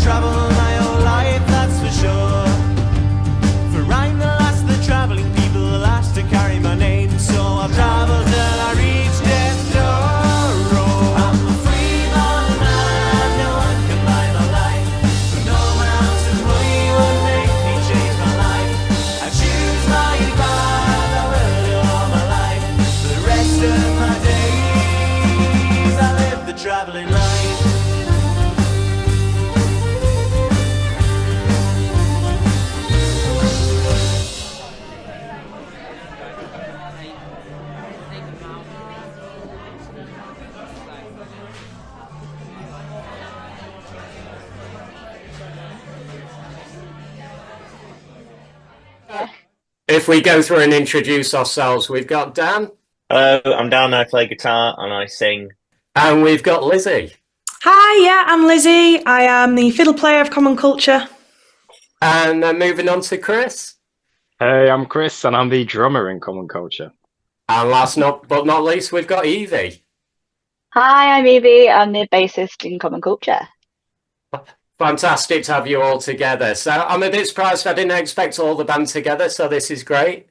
traveled my whole life, that's for sure. For I'm the last of the travelling people, the last to carry my name. So I've travelled till I reach death's door. I'm a free-born man, no one can buy my life. But no amount of money would make me change my life. I choose my path, I will do all my life. For the rest of my days, I live the travelling life. If we go through and introduce ourselves, we've got Dan. Hello, I'm Dan. I play guitar and I sing. And we've got Lizzie. Hi, yeah, I'm Lizzie. I am the fiddle player of Common Culture. And moving on to Chris. Hey, I'm Chris, and I'm the drummer in Common Culture. And last but not least, we've got Evie. Hi, I'm Evie. I'm the bassist in Common Culture. Fantastic to have you all together. So I'm a bit surprised. I didn't expect all the band together, so this is great.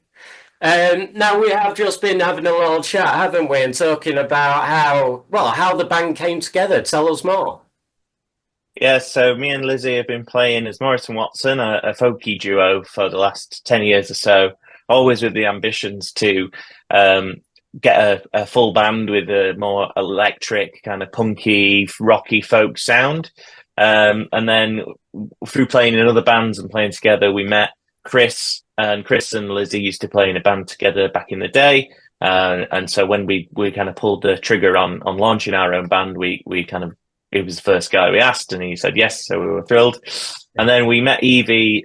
Now we have just been having a little chat, haven't we, and talking about how the band came together. Tell us more. Yeah, so me and Lizzie have been playing as Morris and Watson, a folky duo, for the last 10 years or so, always with the ambitions to get a full band with a more electric, kind of punky, rocky folk sound. And then through playing in other bands and playing together, we met Chris and Lizzie used to play in a band together back in the day. And so when we kind of pulled the trigger on launching our own band, it was the first guy we asked and he said yes. So we were thrilled. And then we met Evie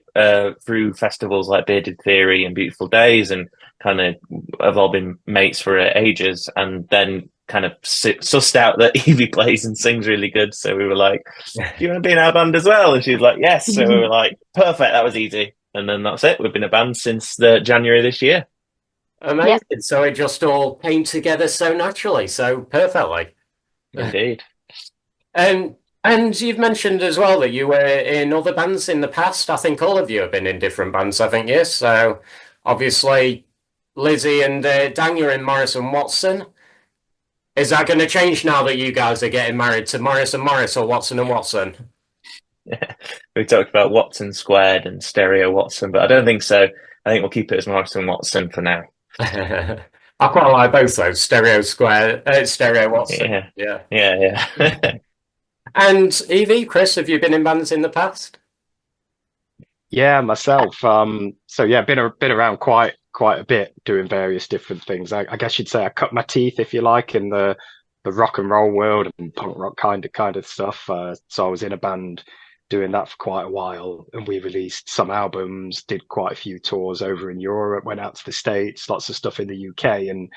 through festivals like Bearded Theory and Beautiful Days and kind of have all been mates for ages. And then kind of sussed out that Evie plays and sings really good. So we were like, do you want to be in our band as well? And she was like, yes. So we were like, perfect. That was easy. And then that's it. We've been a band since January this year. Amazing. Yeah. So it just all came together so naturally, so perfectly. Indeed. And you've mentioned as well that you were in other bands in the past. I think all of you have been in different bands, haven't you? So obviously Lizzie and Dan, you're in Morris and Watson. Is that going to change now that you guys are getting married to Morris and Morris or Watson and Watson? Yeah, we talked about Watson Squared and Stereo Watson, but I don't think so. I think we'll keep it as Morris and Watson for now. I quite like both those, Stereo Squared, Stereo Watson. Yeah. And Evie, Chris, have you been in bands in the past? Yeah, myself. So yeah, been around quite a bit doing various different things. I guess you'd say I cut my teeth, if you like, in the rock and roll world and punk rock kind of stuff. So I was in a band doing that for quite a while, and we released some albums, did quite a few tours over in Europe, went out to the States, lots of stuff in the UK, and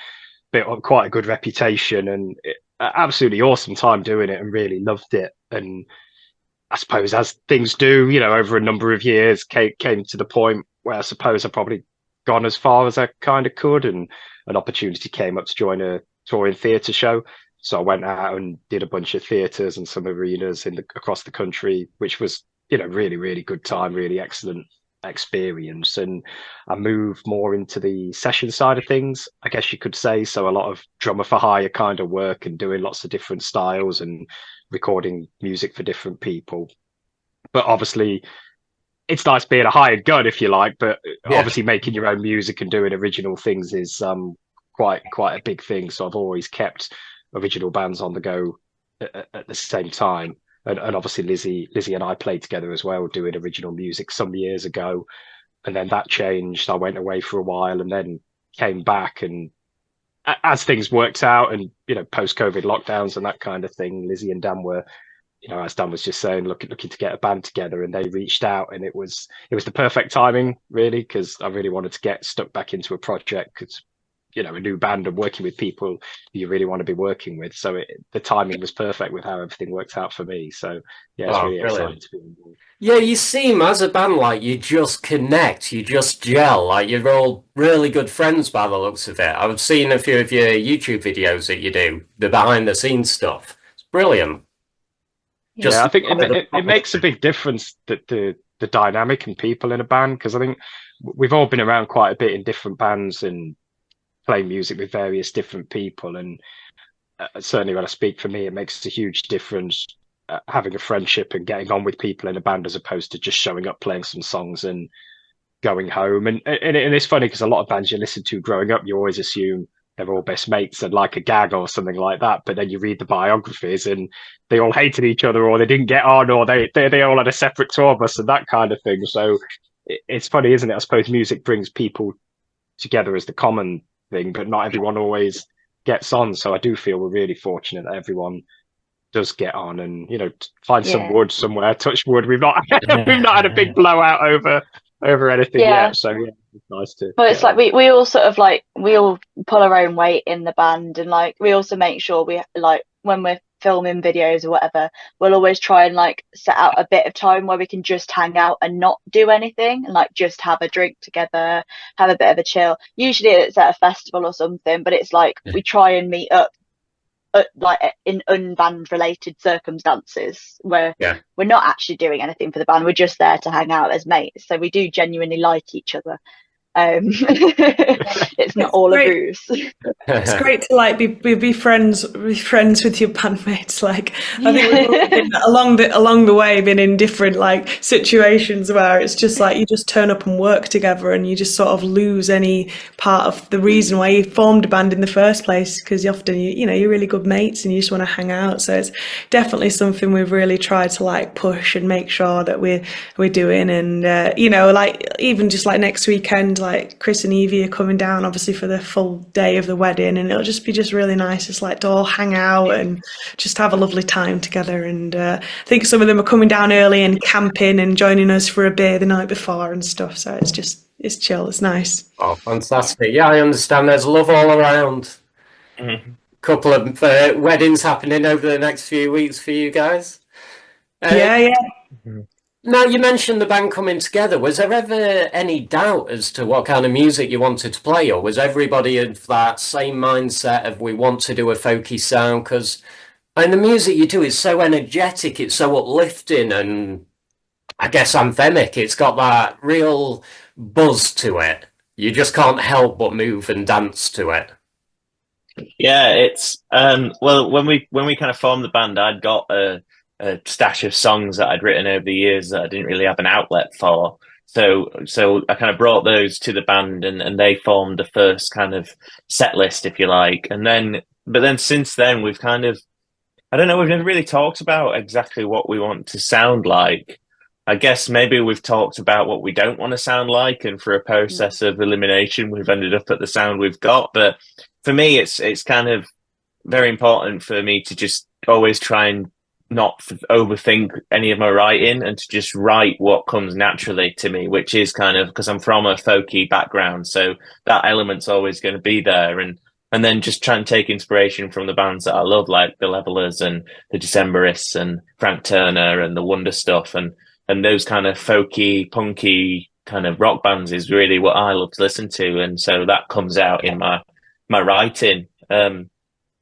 built up quite a good reputation. And absolutely awesome time doing it, and really loved it. And I suppose as things do, over a number of years, came to the point where I suppose I probably gone as far as I kind of could, and an opportunity came up to join a touring theatre show. So I went out and did a bunch of theatres and some arenas across the country, which was, really, really good time, really excellent experience. And I moved more into the session side of things, I guess you could say. So a lot of drummer for hire kind of work and doing lots of different styles and recording music for different people. But obviously, it's nice being a hired gun, if you like, but obviously making your own music and doing original things is quite a big thing. So I've always kept original bands on the go at the same time. And obviously Lizzie and I played together as well, doing original music some years ago. And then that changed. I went away for a while and then came back. And as things worked out and, post-COVID lockdowns and that kind of thing, Lizzie and Dan were, as Dan was just saying, looking to get a band together, and they reached out, and it was the perfect timing, really, because I really wanted to get stuck back into a project, because a new band and working with people you really want to be working with. So the timing was perfect with how everything worked out for me. So yeah, it's really exciting to be involved. Yeah, you seem as a band like you just connect, you just gel, like you're all really good friends by the looks of it. I've seen a few of your YouTube videos that you do, the behind the scenes stuff. It's brilliant. Just Yeah, I think follow the it makes a big difference that the dynamic and people in a band, because I think we've all been around quite a bit in different bands and playing music with various different people, and certainly when I speak for me, it makes a huge difference having a friendship and getting on with people in a band as opposed to just showing up, playing some songs, and going home. And it's funny because a lot of bands you listen to growing up, you always assume they're all best mates and like a gag or something like that. But then you read the biographies and they all hated each other, or they didn't get on, or they all had a separate tour bus and that kind of thing. So it's funny, isn't it? I suppose music brings people together as the common thing, but not everyone always gets on. So I do feel we're really fortunate that everyone does get on, and find some wood somewhere. Touch wood. We've not we've not had a big blowout over anything yet. So yeah, it's nice to. Well, it's like we all sort of like we all pull our own weight in the band, and like we also make sure we like when we're filming videos or whatever, we'll always try and like set out a bit of time where we can just hang out and not do anything, and like just have a drink together, have a bit of a chill. Usually it's at a festival or something, but it's like we try and meet up like in unband related circumstances where we're not actually doing anything for the band, we're just there to hang out as mates, so we do genuinely like each other. It's not all a booze. It's great to like be friends with your bandmates. Like I think we've all been along the way been in different like situations where it's just like you just turn up and work together, and you just sort of lose any part of the reason why you formed a band in the first place, because often you're really good mates and you just want to hang out. So it's definitely something we've really tried to like push and make sure that we're doing. And like even just like next weekend, like Chris and Evie are coming down obviously for the full day of the wedding, and it'll just be really nice just like to all hang out and just have a lovely time together. And I think some of them are coming down early and camping and joining us for a beer the night before and stuff, so it's chill, it's nice. Oh, fantastic. Yeah, I understand there's love all around. Couple of weddings happening over the next few weeks for you guys. Yeah. Now, you mentioned the band coming together. Was there ever any doubt as to what kind of music you wanted to play, or was everybody of that same mindset of we want to do a folky sound? Because the music you do is so energetic, it's so uplifting, and I guess anthemic. It's got that real buzz to it. You just can't help but move and dance to it. Yeah, it's well, when we kind of formed the band, I'd got a stash of songs that I'd written over the years that I didn't really have an outlet for. So I kind of brought those to the band, and they formed the first kind of set list, if you like. But then since then, we've kind of, I don't know, we've never really talked about exactly what we want to sound like. I guess maybe we've talked about what we don't want to sound like, and for a process of elimination, we've ended up at the sound we've got. But for me, it's kind of very important for me to just always try and not overthink any of my writing, and to just write what comes naturally to me, which is kind of because I'm from a folky background, so that element's always going to be there, and then just try and take inspiration from the bands that I love, like the Levelers and the Decemberists and Frank Turner and the Wonder Stuff, and those kind of folky, punky kind of rock bands is really what I love to listen to, and so that comes out in my writing.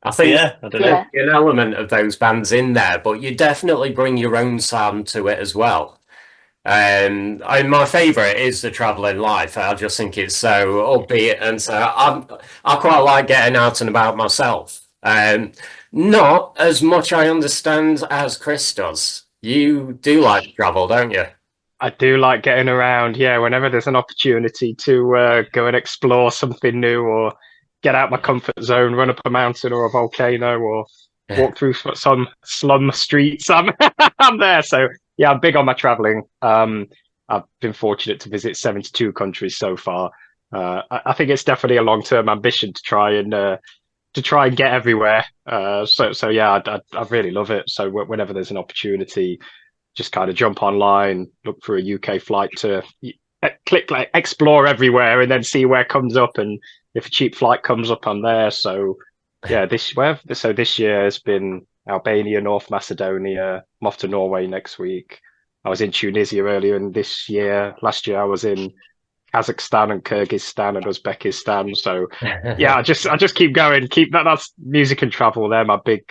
I think I don't know. an element of those bands in there, but you definitely bring your own sound to it as well. My favourite is the Travelling Life. I just think it's so upbeat, and so I quite like getting out and about myself. Not as much, I understand, as Chris does. You do like to travel, don't you? I do like getting around. Yeah, whenever there's an opportunity to go and explore something new, or get out my comfort zone, run up a mountain or a volcano, or walk through some slum streets, I'm there. So yeah, I'm big on my traveling. I've been fortunate to visit 72 countries so far. I think it's definitely a long-term ambition to try and get everywhere. So yeah, I really love it. So whenever there's an opportunity, just kind of jump online, look for a UK flight to click like explore everywhere, and then see where comes up, and if a cheap flight comes up, I'm there. So yeah, this year has been Albania, North Macedonia. I'm off to Norway next week. I was in Tunisia earlier in this year. Last year I was in Kazakhstan and Kyrgyzstan and Uzbekistan. So yeah, I just keep going. That's music and travel. They're my big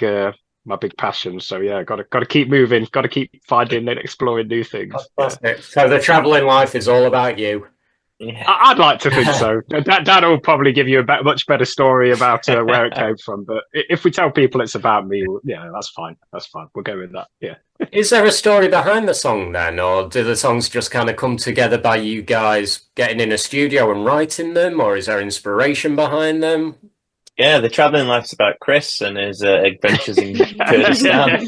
my big passion. So yeah, got to keep moving, got to keep finding and exploring new things. Yeah. So the traveling life is all about you. Yeah. I'd like to think so. Dad will probably give you a much better story about where it came from. But if we tell people it's about me, yeah, that's fine. That's fine. We'll go with that. Yeah. Is there a story behind the song then, or do the songs just kind of come together by you guys getting in a studio and writing them, or is there inspiration behind them? Yeah, the traveling life's about Chris and his adventures in Kurdistan.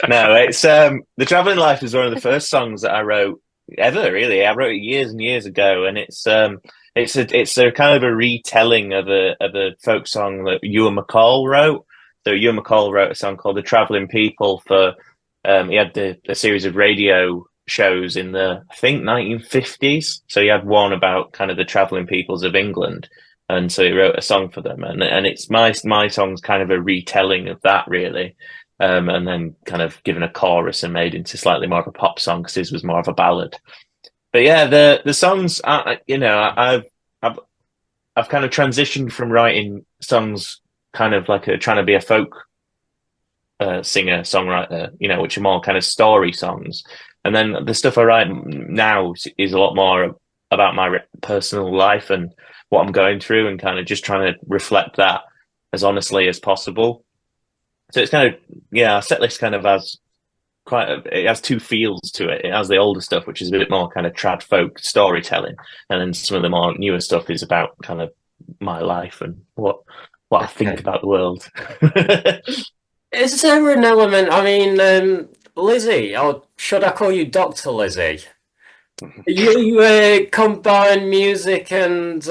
No, it's the traveling life is one of the first songs that I wrote ever. Really, I wrote it years and years ago, and it's a kind of a retelling of a folk song that Ewan MacColl wrote. So Ewan MacColl wrote a song called "The Traveling People" for. He had a series of radio shows in the, I think, 1950s. So he had one about kind of the traveling peoples of England. And so he wrote a song for them. And it's my song's kind of a retelling of that, really. And then kind of given a chorus and made into slightly more of a pop song because his was more of a ballad. But yeah, the songs, I've kind of transitioned from writing songs kind of like trying to be a folk singer, songwriter, which are more kind of story songs. And then the stuff I write now is a lot more about my personal life and what I'm going through and kind of just trying to reflect that as honestly as possible. So it's kind of, our set list kind of has it has two feels to it. It has the older stuff, which is a bit more kind of trad folk storytelling. And then some of the more newer stuff is about kind of my life and what I think about the world. Is there an element, I mean, Lizzie, or should I call you Dr. Lizzie? You combine music and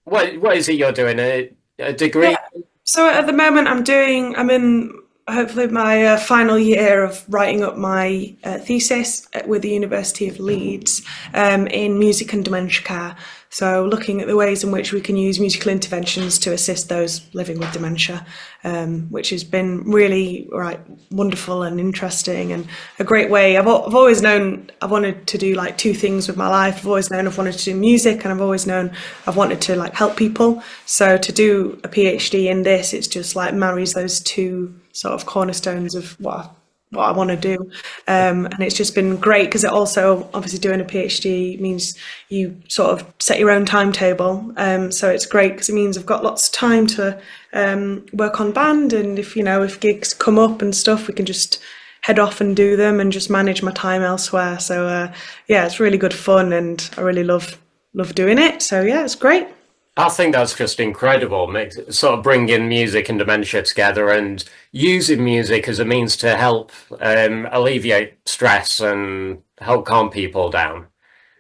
what is it you're doing? A degree? Yeah. So at the moment I'm in hopefully my final year of writing up my thesis with the University of Leeds in music and dementia care. So looking at the ways in which we can use musical interventions to assist those living with dementia, which has been really wonderful and interesting and a great way. I've always known I've wanted to do like two things with my life. I've always known I've wanted to do music, and I've always known I've wanted to like help people. So to do a PhD in this, it's just like marries those two sort of cornerstones of what I want to do, and it's just been great because it also, obviously, doing a PhD means you sort of set your own timetable, so it's great because it means I've got lots of time to work on band, and if gigs come up and stuff, we can just head off and do them and just manage my time elsewhere. So it's really good fun, and I really love doing it. So yeah, it's great. I think that's just incredible, sort of bringing music and dementia together and using music as a means to help alleviate stress and help calm people down.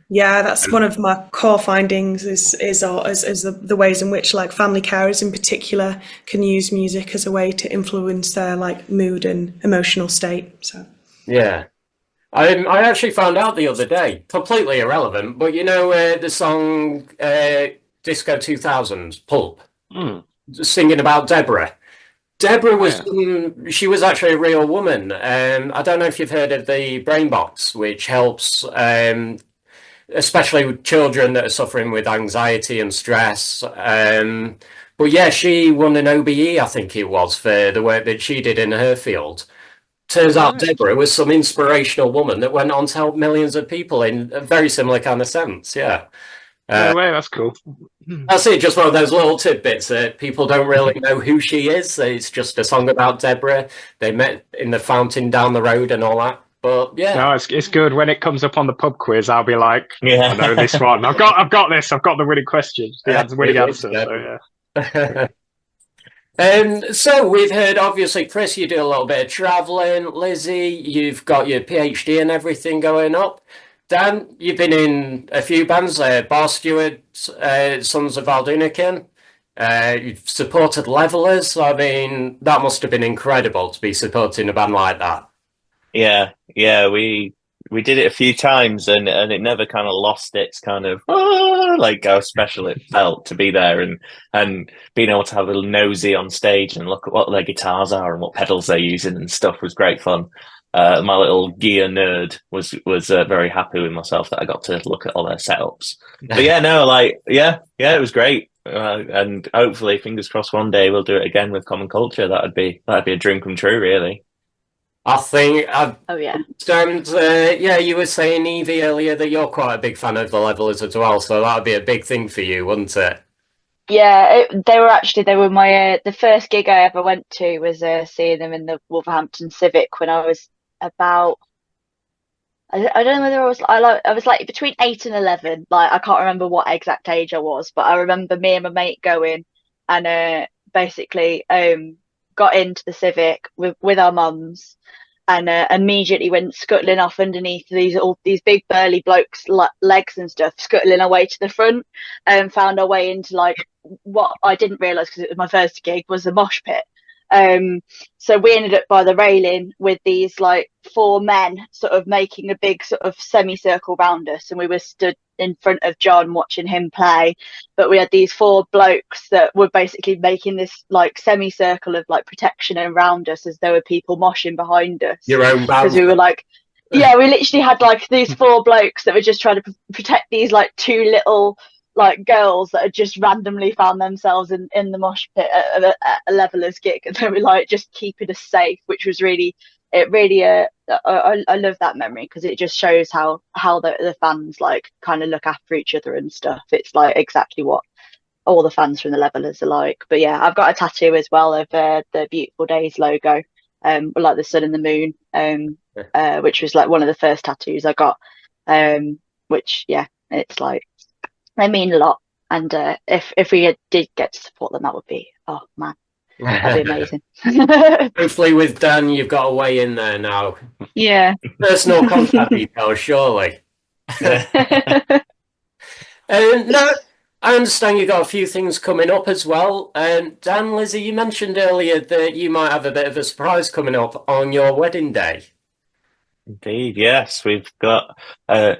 Yeah, that's one of my core findings is the ways in which like family carers in particular can use music as a way to influence their like mood and emotional state. So yeah. I actually found out the other day, completely irrelevant, but the song Disco 2000's Pulp, singing about Deborah. Deborah was, she was actually a real woman. I don't know if you've heard of the Brain Box, which helps, especially with children that are suffering with anxiety and stress. But yeah, she won an OBE, I think it was, for the work that she did in her field. Turns out Deborah was some inspirational woman that went on to help millions of people in a very similar kind of sense. Yeah. No way, that's cool. That's it, just one of those little tidbits that people don't really know who she is. It's just a song about Deborah. They met in the fountain down the road and all that. But yeah. No, it's good. When it comes up on the pub quiz, I'll be like, I know this one. I've got this. I've got the winning question. The winning answer. So yeah. So we've heard, obviously, Chris, you do a little bit of traveling. Lizzie, you've got your PhD and everything going up. Dan, you've been in a few bands, Bar Steward, Sons of Aldunican. You've supported Levellers. I mean, that must have been incredible to be supporting a band like that. Yeah, we did it a few times, and it never kind of lost its kind of like how special it felt to be there and being able to have a little nosy on stage and look at what their guitars are and what pedals they're using and stuff was great fun. My little gear nerd was very happy with myself that I got to look at all their setups. But it was great. and hopefully, fingers crossed, one day we'll do it again with Common Culture. That'd be a dream come true, really. I think I Oh yeah. understand. Yeah, you were saying, Evie, earlier that you're quite a big fan of the Levelers as well, so that would be a big thing for you, wouldn't it? Yeah, they were my the first gig I ever went to was seeing them in the Wolverhampton Civic when I was about I don't know whether I was like between 8 and 11. Like I can't remember what exact age I was, but I remember me and my mate going and basically got into the Civic with our mums and immediately went scuttling off underneath all these big burly blokes legs and stuff, scuttling our way to the front and found our way into like what I didn't realise because it was my first gig was the mosh pit. So we ended up by the railing with these like four men sort of making a big sort of semicircle round us, and we were stood in front of John watching him play, but we had these four blokes that were basically making this like semicircle of like protection around us as there were people moshing behind us Your own because band. we were like yeah, we literally had like these four blokes that were just trying to protect these like two little like girls that had just randomly found themselves in the mosh pit at a Levelers gig, and they were like just keeping us safe, which was really I love that memory because it just shows how the fans like kind of look after each other and stuff. It's like exactly what all the fans from the Levelers are like. But yeah, I've got a tattoo as well of the Beautiful Days logo, like the sun and the moon, which was like one of the first tattoos I got, which yeah, it's like they mean a lot, and if we did get to support them, that would be oh man, that'd be amazing. Hopefully, with Dan, you've got a way in there now. Yeah. Personal contact details, surely. No, I understand you've got a few things coming up as well. Dan, Lizzie, you mentioned earlier that you might have a bit of a surprise coming up on your wedding day. Indeed, yes, we've got an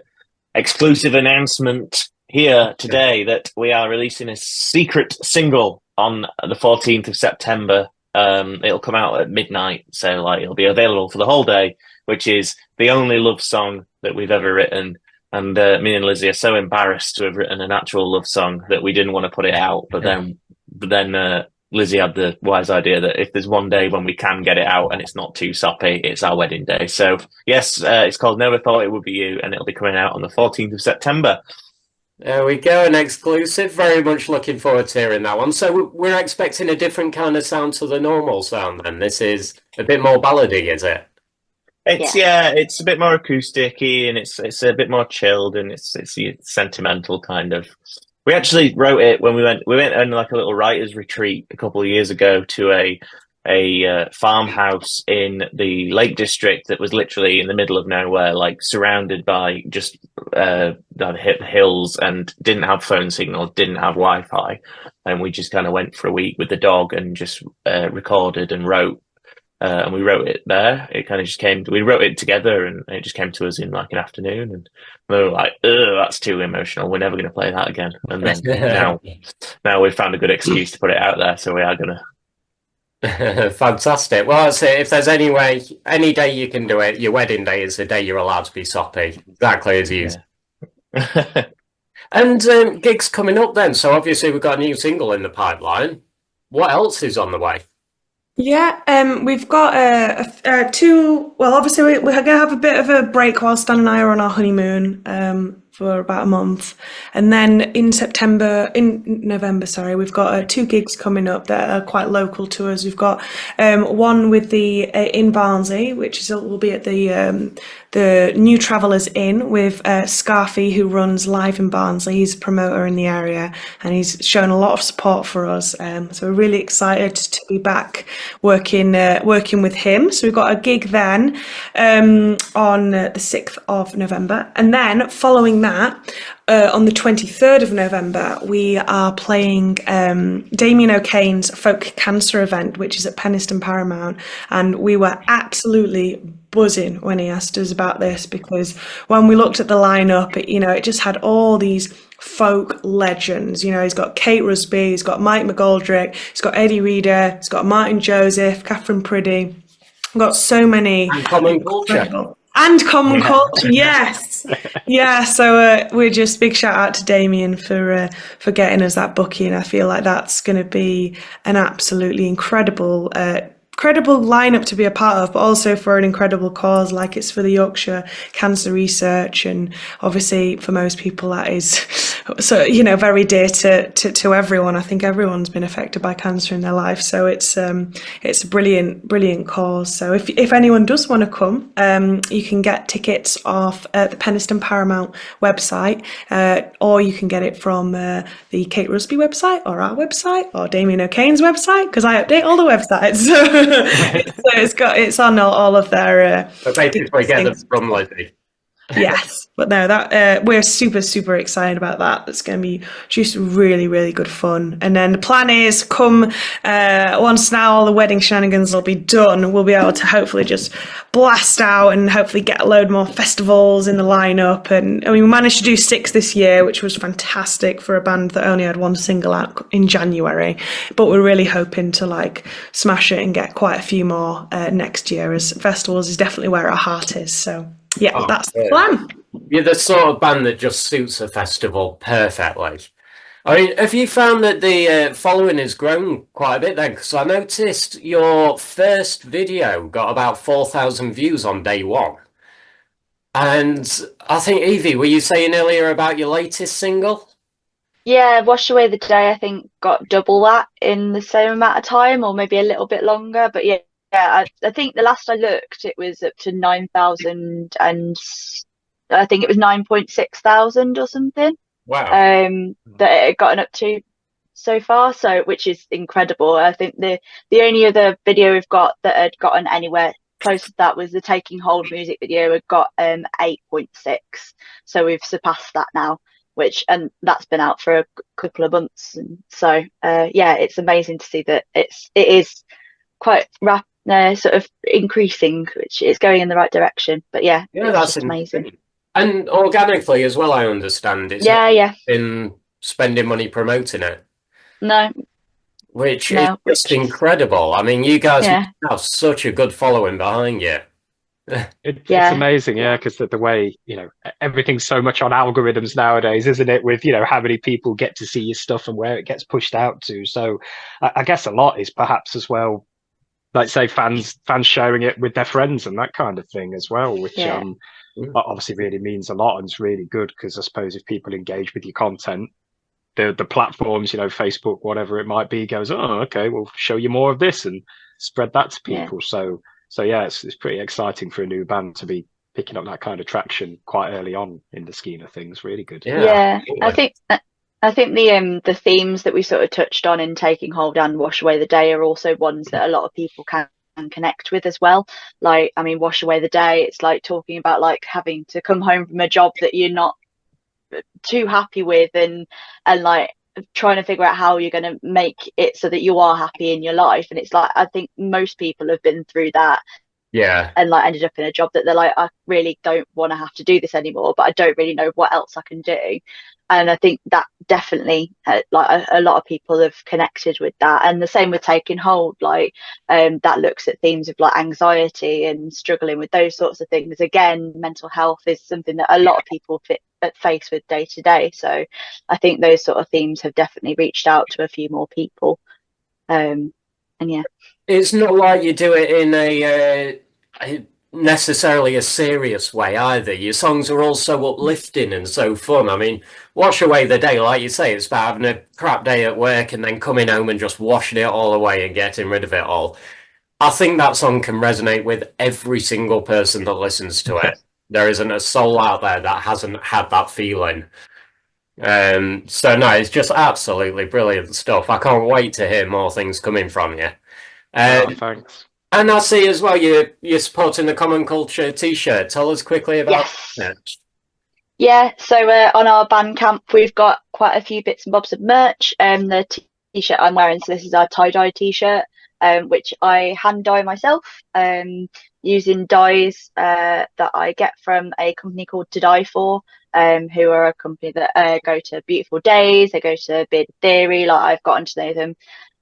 exclusive announcement here today that we are releasing a secret single on the 14th of September. It'll come out at midnight, so like it'll be available for the whole day, which is the only love song that we've ever written. And me and Lizzie are so embarrassed to have written an actual love song that we didn't want to put it out. But then Lizzie had the wise idea that if there's one day when we can get it out and it's not too soppy, it's our wedding day. So yes, it's called Never Thought It Would Be You, and it'll be coming out on the 14th of September. There we go, an exclusive. Very much looking forward to hearing that one. So we're expecting a different kind of sound to the normal sound then. This is a bit more ballady, is it? It's a bit more acoustic-y, and it's a bit more chilled, and it's sentimental kind of. We actually wrote it when we went on like a little writers' retreat a couple of years ago to a farmhouse in the Lake District that was literally in the middle of nowhere, like surrounded by just the hills, and didn't have phone signal, didn't have Wi-Fi, and we just kind of went for a week with the dog and just recorded and wrote. And we wrote it there. It kind of just came. We wrote it together, and it just came to us in like an afternoon. And we were like, "Ugh, that's too emotional. We're never going to play that again." And then now we've found a good excuse to put it out there, so we are going to. Fantastic. Well, I'd say if there's any way, any day you can do it, your wedding day is the day you're allowed to be soppy. Exactly as you. Yeah. And gigs coming up then. So obviously we've got a new single in the pipeline. What else is on the way? Yeah, we've got two. Well, obviously we're going to have a bit of a break while Stan and I are on our honeymoon for about a month, and then in November, sorry, we've got two gigs coming up that are quite local to us. We've got one with the in Barnsley, which will be at the New Travellers Inn with Scarfy, who runs Live in Barnsley. He's a promoter in the area, and he's shown a lot of support for us. So we're really excited to be back working with him. So we've got a gig then on the 6th of November, and then following that, on the 23rd of November, we are playing Damien O'Kane's Folk Cancer event, which is at Penistone Paramount, and we were absolutely buzzing when he asked us about this, because when we looked at the lineup, it just had all these folk legends. He's got Kate Rusby, he's got Mike McGoldrick, he's got Eddie Reader, he's got Martin Joseph, Catherine Priddy. We've got so many. And Common Culture. And Common Culture, yes, yeah. So we're just big shout out to Damien for getting us that booking. I feel like that's going to be an absolutely incredible lineup to be a part of, but also for an incredible cause, like it's for the Yorkshire Cancer Research, and obviously for most people that is so very dear to everyone. I think everyone's been affected by cancer in their life, so it's a brilliant cause. So if anyone does want to come, you can get tickets off the Penistone Paramount website, or you can get it from the Kate Rusby website, or our website, or Damien O'Kane's website, because I update all the websites. So it's on all of their. But basically, get them from Lizzie. Yes, but no, that we're super excited about that. It's going to be just really good fun. And then the plan is, come once now all the wedding shenanigans will be done, we'll be able to hopefully just blast out and hopefully get a load more festivals in the lineup. And we managed to do 6 this year, which was fantastic for a band that only had 1 single out in January. But we're really hoping to smash it and get quite a few more next year, as festivals is definitely where our heart is. So. Yeah, that's the plan. You're the sort of band that just suits a festival perfectly. I mean, have you found that the following has grown quite a bit then? Because I noticed your first video got about 4,000 views on day one. And I think, Evie, were you saying earlier about your latest single? Yeah, Wash Away the Day, I think, got double that in the same amount of time, or maybe a little bit longer. But yeah, I think the last I looked, it was up to 9,000, and I think it was 9.6 thousand or something. Wow. That it had gotten up to so far, which is incredible. I think the only other video we've got that had gotten anywhere close to that was the Taking Hold music video. Had got 8.6, so we've surpassed that now. And that's been out for a couple of months, and so yeah, it's amazing to see that it is quite rapid. Sort of increasing, which is going in the right direction. But yeah, that's just amazing. And organically as well, I understand. It's been spending money promoting it. No. Which is just incredible. I mean, you guys have such a good following behind you. It's amazing, because the way, everything's so much on algorithms nowadays, isn't it? With, how many people get to see your stuff and where it gets pushed out to. So I guess a lot is perhaps as well, like say fans sharing it with their friends and that kind of thing as well, which obviously really means a lot and is really good, because I suppose if people engage with your content, the platforms, Facebook, whatever it might be, goes, oh, okay, we'll show you more of this and spread that to people. So yeah, it's pretty exciting for a new band to be picking up that kind of traction quite early on in the scheme of things. Really good. Yeah. I think the themes that we sort of touched on in Taking Hold and Wash Away the Day are also ones that a lot of people can connect with as well. Like, I mean, Wash Away the Day, it's like talking about like having to come home from a job that you're not too happy with, and like trying to figure out how you're going to make it so that you are happy in your life. And it's like, I think most people have been through that. Yeah. And like ended up in a job that they're like, I really don't want to have to do this anymore, but I don't really know what else I can do. And I think that definitely, like a lot of people have connected with that. And the same with Taking Hold, like that looks at themes of like anxiety and struggling with those sorts of things. Again, mental health is something that a lot of people face with day to day. So I think those sort of themes have definitely reached out to a few more people. And yeah, it's not like you do it in a necessarily a serious way either. Your songs are all so uplifting and so fun. I mean, Wash Away the Day, like you say, it's about having a crap day at work and then coming home and just washing it all away and getting rid of it all. I think that song can resonate with every single person that listens to it. There isn't a soul out there that hasn't had that feeling. So no, it's just absolutely brilliant stuff. I can't wait to hear more things coming from you. Thanks. And I see as well you're supporting the Common Culture t-shirt. Tell us quickly about it. Yeah, so on our Bandcamp we've got quite a few bits and bobs of merch. The t-shirt I'm wearing, so this is our tie-dye t-shirt, which I hand dye myself using dyes that I get from a company called To Die For, who are a company that go to Beautiful Days, they go to Beard Theory, like I've gotten to know them.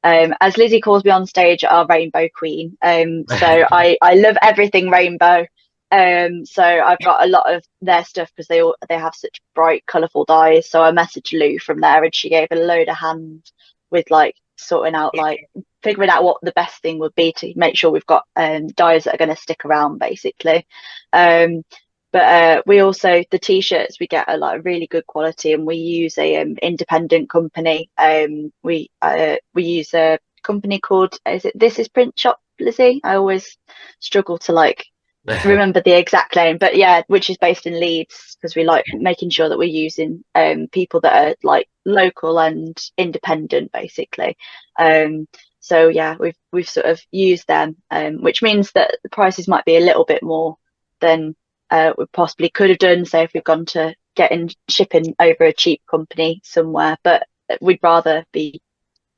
As Lizzie calls me on stage, our Rainbow Queen. So I love everything rainbow. So I've got a lot of their stuff because they have such bright, colourful dyes. So I messaged Lou from there, and she gave a load of hand with like sorting out, like figuring out what the best thing would be to make sure we've got dyes that are going to stick around, basically. But we also, the t-shirts we get are like really good quality, and we use a independent company. We use a company called, is it This Is Print Shop, Lizzie? I always struggle to like remember the exact name, but yeah, which is based in Leeds, because we like making sure that we're using people that are like local and independent, basically. So yeah, we've sort of used them, which means that the prices might be a little bit more than we possibly could have done, say, if we've gone to shipping over a cheap company somewhere. But we'd rather be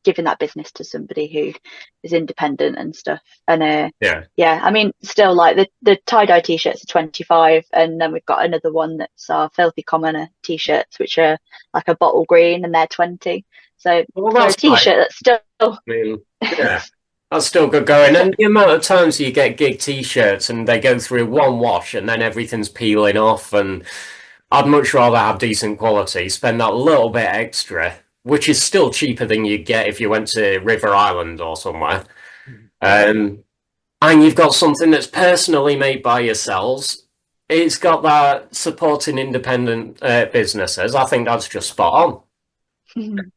giving that business to somebody who is independent and stuff. And yeah, I mean, still, like the tie-dye t-shirts are 25, and then we've got another one that's our Filthy Commoner t-shirts, which are like a bottle green, and they're 20. So for a t-shirt, that's still, I mean, yeah, that's still good going. And the amount of times you get gig t-shirts and they go through one wash and then everything's peeling off, and I'd much rather have decent quality, spend that little bit extra, which is still cheaper than you'd get if you went to River Island or somewhere. And you've got something that's personally made by yourselves. It's got that supporting independent businesses. I think that's just spot on.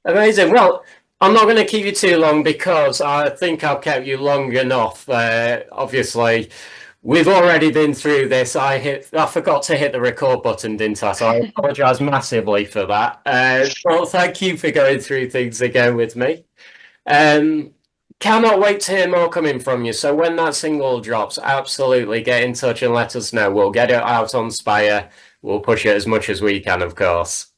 Amazing. Well, I'm not going to keep you too long because I think I've kept you long enough. Obviously, we've already been through this. I forgot to hit the record button, didn't I? So I apologise massively for that. Well, thank you for going through things again with me. Cannot wait to hear more coming from you. So when that single drops, absolutely get in touch and let us know. We'll get it out on Spire. We'll push it as much as we can, of course.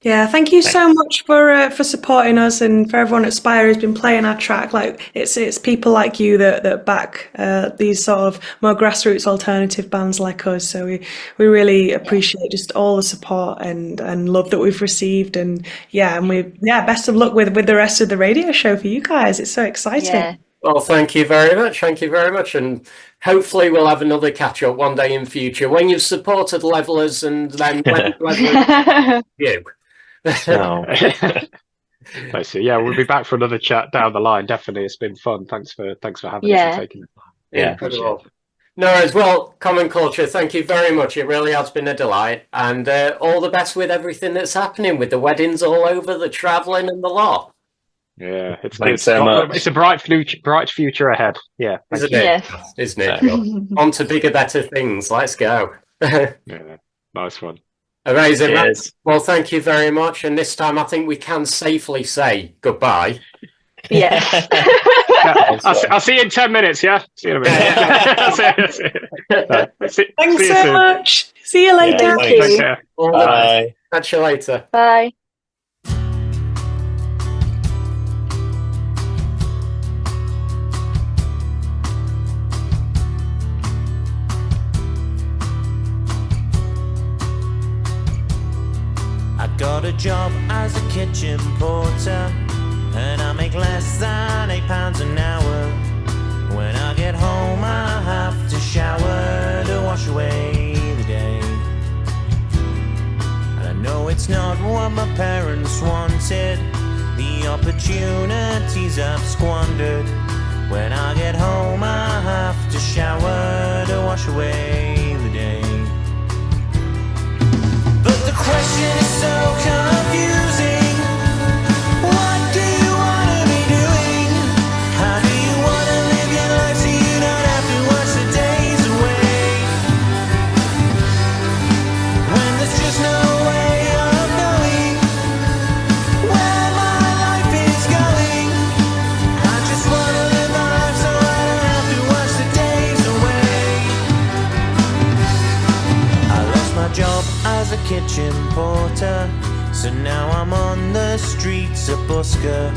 Yeah, thank you so much for supporting us, and for everyone at Spire who's been playing our track. Like it's people like you that back these sort of more grassroots alternative bands like us. So we really appreciate just all the support and love that we've received. And best of luck with the rest of the radio show for you guys. It's so exciting. Yeah. Well, thank you very much. Thank you very much. And hopefully we'll have another catch up one day in future when you've supported Levelers and then when Levelers you. No. I see. Yeah, we'll be back for another chat down the line. Definitely, it's been fun. Thanks for having us and taking the time. Yeah, Incredible. No worries. Well, Common Culture, thank you very much. It really has been a delight, and all the best with everything that's happening with the weddings all over, the travelling and the lot. Yeah, Thanks so much. It's a bright future ahead. Yeah, Isn't you. it? Yes. Isn't it? On to bigger, better things. Let's go. Yeah, nice one. Amazing. Cheers. Well, thank you very much. And this time I think we can safely say goodbye. Yeah. I'll see you in 10 minutes, yeah? See you in a minute. Thanks so much. See you later. Yeah, Thank you. Yeah. All the best. Bye. Catch you later. Bye. I got a job as a kitchen porter, and I make less than £8 an hour. When I get home I have to shower to wash away the day. And I know it's not what my parents wanted, the opportunities I've squandered. When I get home I have to shower to wash away the day. But the question is so confusing. What do you want to be doing? How do you want to live your life so you don't have to watch the days away? When there's just no way of knowing where my life is going. I just want to live my life so I don't have to watch the days away. I lost my job as a kitchen porter, so now I'm on the streets of Busker.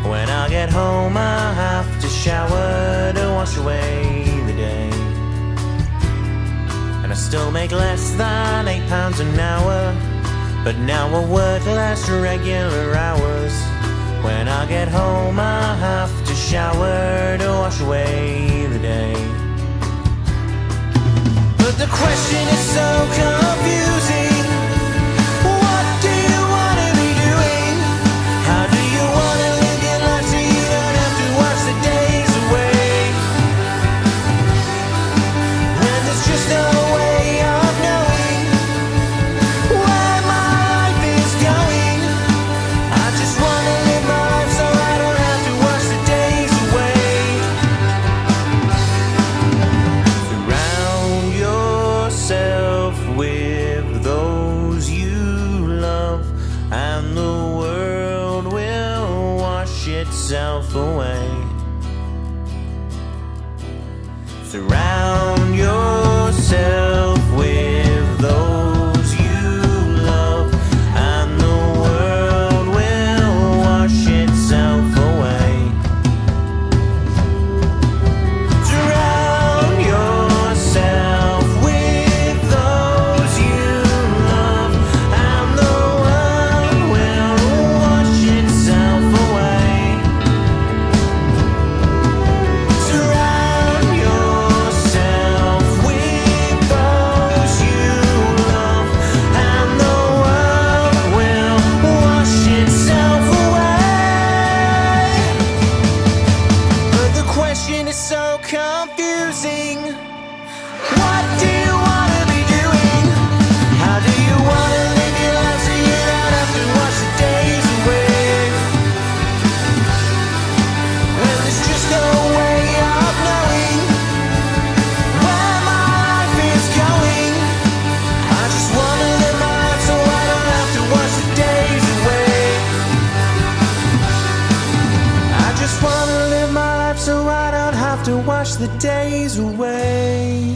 When I get home I have to shower to wash away the day. And I still make less than £8 an hour, but now I work less regular hours. When I get home I have to shower to wash away the day. the question is so confusing. What do you want to be doing? How do you want to live your life so you don't have to watch the days away? When there's just no way of knowing where my life is going. I just want to live my life so I don't have to watch the days away. Surround yourself with those you love, and the world will wash itself away. Surround yourself with those you love, and the world will wash itself away. Surround yourself with those you love, and the world will wash itself away. Surround yourself with those you love, and the world will wash itself away. But the question is so confusing. What do you want to be doing? How do you want to live your life so you don't have to watch the days away? When there's just no way of knowing where my life is going. I just want to live my life so I don't have to watch the days away. I just want to live my life so I don't have to watch the days away.